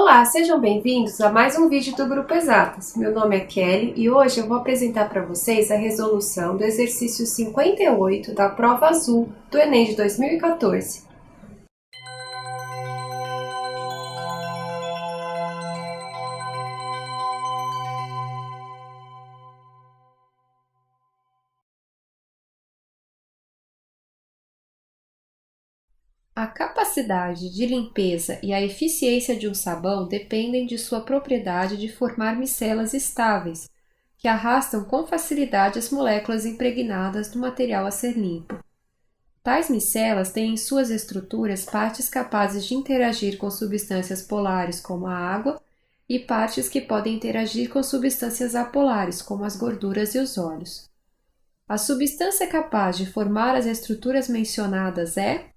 Olá, sejam bem-vindos a mais um vídeo do Grupo Exatas. Meu nome é Kelly e hoje eu vou apresentar para vocês a resolução do exercício 58 da prova azul do Enem de 2014. A capacidade de limpeza e a eficiência de um sabão dependem de sua propriedade de formar micelas estáveis, que arrastam com facilidade as moléculas impregnadas do material a ser limpo. Tais micelas têm em suas estruturas partes capazes de interagir com substâncias polares, como a água, e partes que podem interagir com substâncias apolares, como as gorduras e os óleos. A substância capaz de formar as estruturas mencionadas é...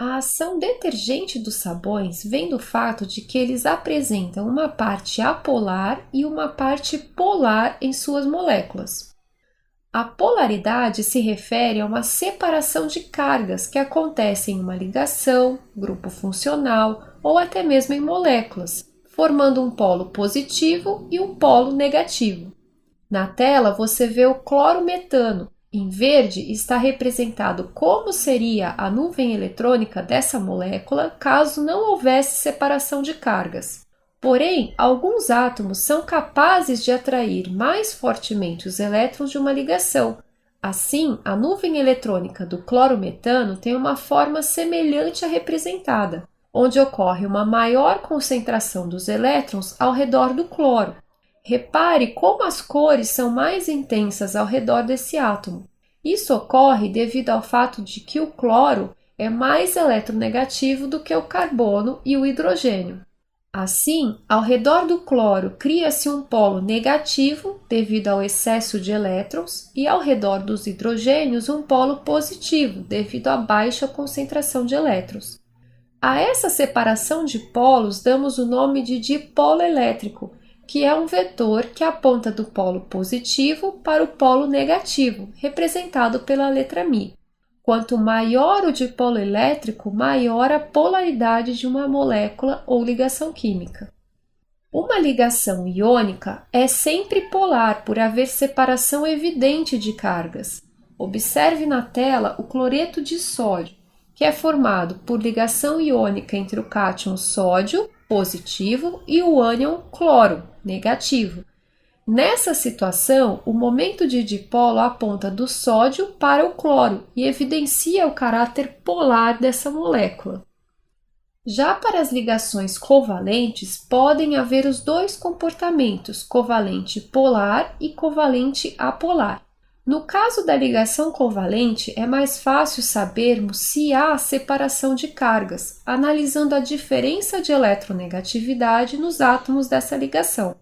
A ação detergente dos sabões vem do fato de que eles apresentam uma parte apolar e uma parte polar em suas moléculas. A polaridade se refere a uma separação de cargas que acontece em uma ligação, grupo funcional ou até mesmo em moléculas, formando um polo positivo e um polo negativo. Na tela você vê o clorometano. Em verde está representado como seria a nuvem eletrônica dessa molécula caso não houvesse separação de cargas. Porém, alguns átomos são capazes de atrair mais fortemente os elétrons de uma ligação. Assim, a nuvem eletrônica do clorometano tem uma forma semelhante à representada, onde ocorre uma maior concentração dos elétrons ao redor do cloro. Repare como as cores são mais intensas ao redor desse átomo. Isso ocorre devido ao fato de que o cloro é mais eletronegativo do que o carbono e o hidrogênio. Assim, ao redor do cloro cria-se um polo negativo devido ao excesso de elétrons e ao redor dos hidrogênios um polo positivo devido à baixa concentração de elétrons. A essa separação de polos damos o nome de dipolo elétrico, que é um vetor que aponta do polo positivo para o polo negativo, representado pela letra μ. Quanto maior o dipolo elétrico, maior a polaridade de uma molécula ou ligação química. Uma ligação iônica é sempre polar por haver separação evidente de cargas. Observe na tela o cloreto de sódio, que é formado por ligação iônica entre o cátion sódio, positivo, e o ânion cloro, negativo. Nessa situação, o momento de dipolo aponta do sódio para o cloro e evidencia o caráter polar dessa molécula. Já para as ligações covalentes, podem haver os dois comportamentos, covalente polar e covalente apolar. No caso da ligação covalente, é mais fácil sabermos se há separação de cargas, analisando a diferença de eletronegatividade nos átomos dessa ligação.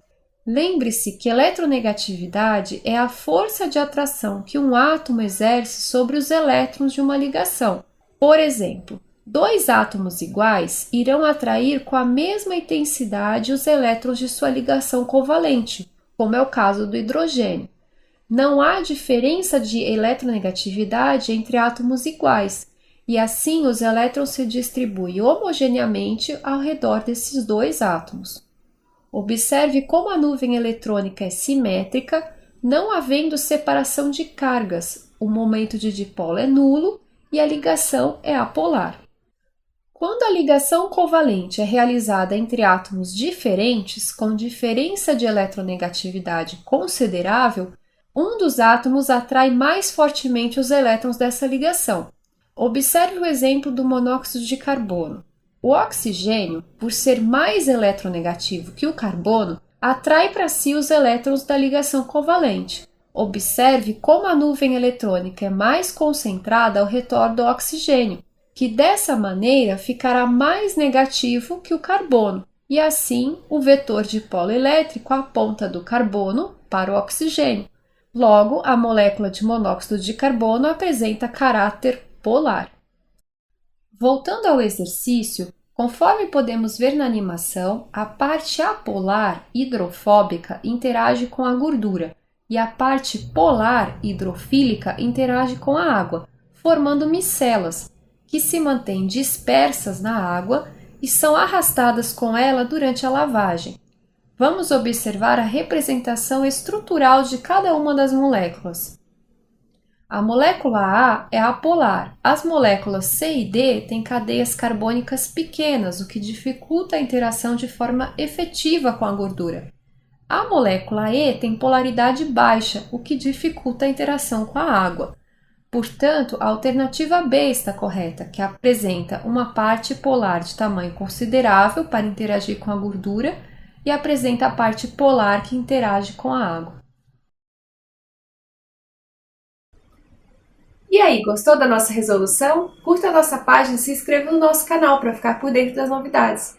Lembre-se que eletronegatividade é a força de atração que um átomo exerce sobre os elétrons de uma ligação. Por exemplo, dois átomos iguais irão atrair com a mesma intensidade os elétrons de sua ligação covalente, como é o caso do hidrogênio. Não há diferença de eletronegatividade entre átomos iguais, e assim os elétrons se distribuem homogeneamente ao redor desses dois átomos. Observe como a nuvem eletrônica é simétrica, não havendo separação de cargas, o momento de dipolo é nulo e a ligação é apolar. Quando a ligação covalente é realizada entre átomos diferentes, com diferença de eletronegatividade considerável, um dos átomos atrai mais fortemente os elétrons dessa ligação. Observe o exemplo do monóxido de carbono. O oxigênio, por ser mais eletronegativo que o carbono, atrai para si os elétrons da ligação covalente. Observe como a nuvem eletrônica é mais concentrada ao redor do oxigênio, que dessa maneira ficará mais negativo que o carbono, e assim o vetor dipolo elétrico aponta do carbono para o oxigênio. Logo, a molécula de monóxido de carbono apresenta caráter polar. Voltando ao exercício, conforme podemos ver na animação, a parte apolar hidrofóbica interage com a gordura e a parte polar hidrofílica interage com a água, formando micelas, que se mantêm dispersas na água e são arrastadas com ela durante a lavagem. Vamos observar a representação estrutural de cada uma das moléculas. A molécula A é apolar. As moléculas C e D têm cadeias carbônicas pequenas, o que dificulta a interação de forma efetiva com a gordura. A molécula E tem polaridade baixa, o que dificulta a interação com a água. Portanto, a alternativa B está correta, que apresenta uma parte polar de tamanho considerável para interagir com a gordura e apresenta a parte polar que interage com a água. E aí, gostou da nossa resolução? Curta a nossa página e se inscreva no nosso canal para ficar por dentro das novidades.